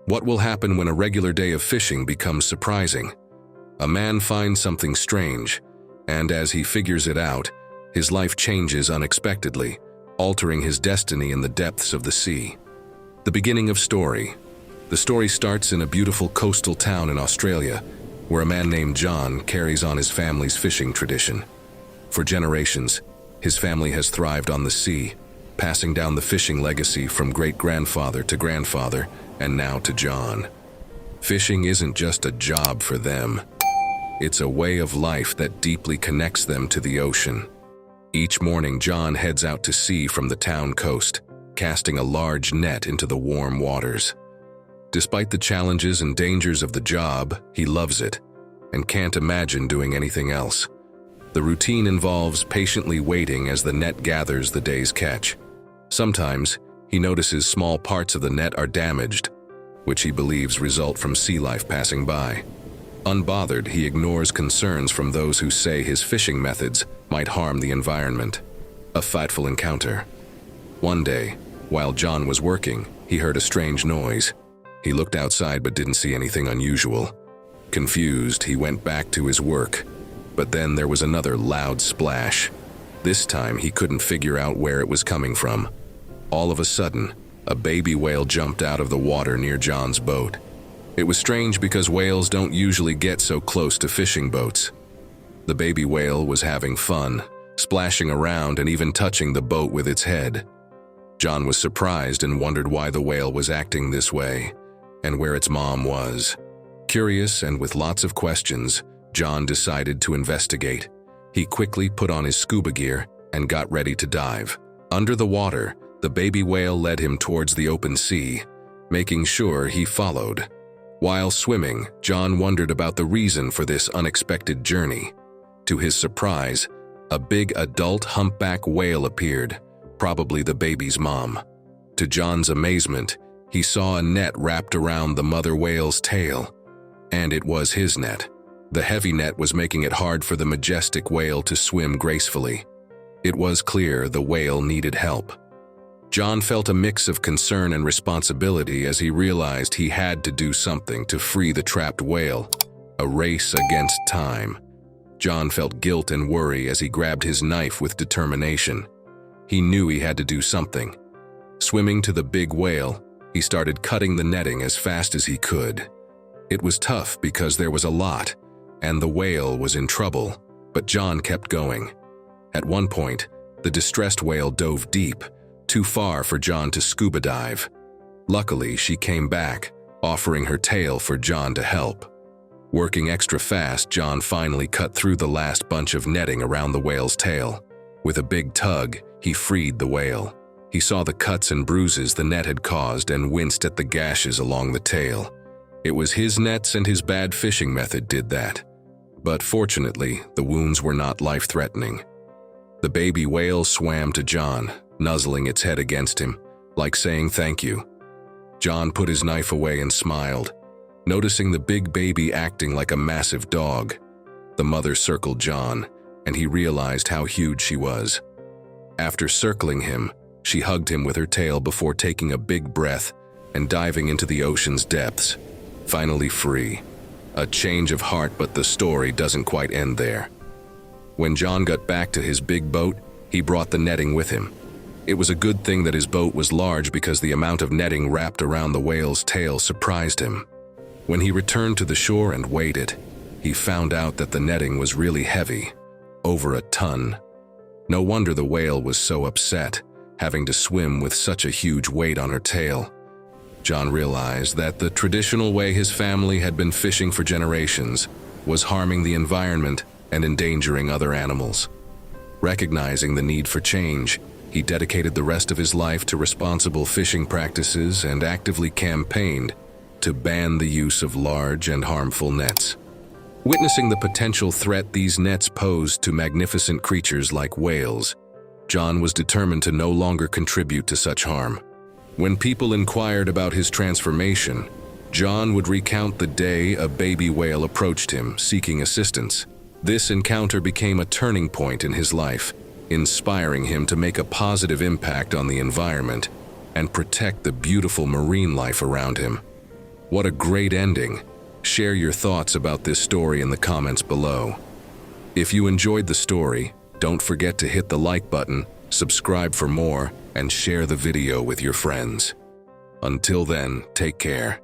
What will happen when a regular day of fishing becomes surprising? A man finds something strange, and as he figures it out, his life changes unexpectedly, altering his destiny in the depths of the sea. The beginning of story. The story starts in a beautiful coastal town in Australia, where a man named John carries on his family's fishing tradition. For generations, his family has thrived on the sea, passing down the fishing legacy from great-grandfather to grandfather, and now to John. Fishing isn't just a job for them. It's a way of life that deeply connects them to the ocean. Each morning, John heads out to sea from the town coast, casting a large net into the warm waters. Despite the challenges and dangers of the job, he loves it and can't imagine doing anything else. The routine involves patiently waiting as the net gathers the day's catch. Sometimes, he notices small parts of the net are damaged, which he believes result from sea life passing by. Unbothered, he ignores concerns from those who say his fishing methods might harm the environment. A fateful encounter. One day, while John was working, he heard a strange noise. He looked outside but didn't see anything unusual. Confused, he went back to his work. But then there was another loud splash. This time, he couldn't figure out where it was coming from. All of a sudden, a baby whale jumped out of the water near John's boat. It was strange because whales don't usually get so close to fishing boats. The baby whale was having fun, splashing around and even touching the boat with its head. John was surprised and wondered why the whale was acting this way, and where its mom was. Curious and with lots of questions, John decided to investigate. He quickly put on his scuba gear and got ready to dive. Under the water, the baby whale led him towards the open sea, making sure he followed. While swimming, John wondered about the reason for this unexpected journey. To his surprise, a big adult humpback whale appeared, probably the baby's mom. To John's amazement, he saw a net wrapped around the mother whale's tail, and it was his net. The heavy net was making it hard for the majestic whale to swim gracefully. It was clear the whale needed help. John felt a mix of concern and responsibility as he realized he had to do something to free the trapped whale, a race against time. John felt guilt and worry as he grabbed his knife with determination. He knew he had to do something. Swimming to the big whale, he started cutting the netting as fast as he could. It was tough because there was a lot, and the whale was in trouble, but John kept going. At one point, the distressed whale dove deep, too far for John to scuba dive. Luckily, she came back, offering her tail for John to help. Working extra fast, John finally cut through the last bunch of netting around the whale's tail. With a big tug, he freed the whale. He saw the cuts and bruises the net had caused and winced at the gashes along the tail. It was his nets and his bad fishing method did that. But fortunately, the wounds were not life-threatening. The baby whale swam to John, nuzzling its head against him, like saying thank you. John put his knife away and smiled, noticing the big baby acting like a massive dog. The mother circled John, and he realized how huge she was. After circling him, she hugged him with her tail before taking a big breath and diving into the ocean's depths, finally free. A change of heart, but the story doesn't quite end there. When John got back to his big boat, he brought the netting with him. It was a good thing that his boat was large because the amount of netting wrapped around the whale's tail surprised him. When he returned to the shore and weighed it, he found out that the netting was really heavy, over a ton. No wonder the whale was so upset, having to swim with such a huge weight on her tail. John realized that the traditional way his family had been fishing for generations was harming the environment and endangering other animals. Recognizing the need for change, he dedicated the rest of his life to responsible fishing practices and actively campaigned to ban the use of large and harmful nets. Witnessing the potential threat these nets posed to magnificent creatures like whales, John was determined to no longer contribute to such harm. When people inquired about his transformation, John would recount the day a baby whale approached him, seeking assistance. This encounter became a turning point in his life, inspiring him to make a positive impact on the environment and protect the beautiful marine life around him. What a great ending. Share your thoughts about this story in the comments below. If you enjoyed the story, don't forget to hit the like button, subscribe for more, and share the video with your friends. Until then, take care.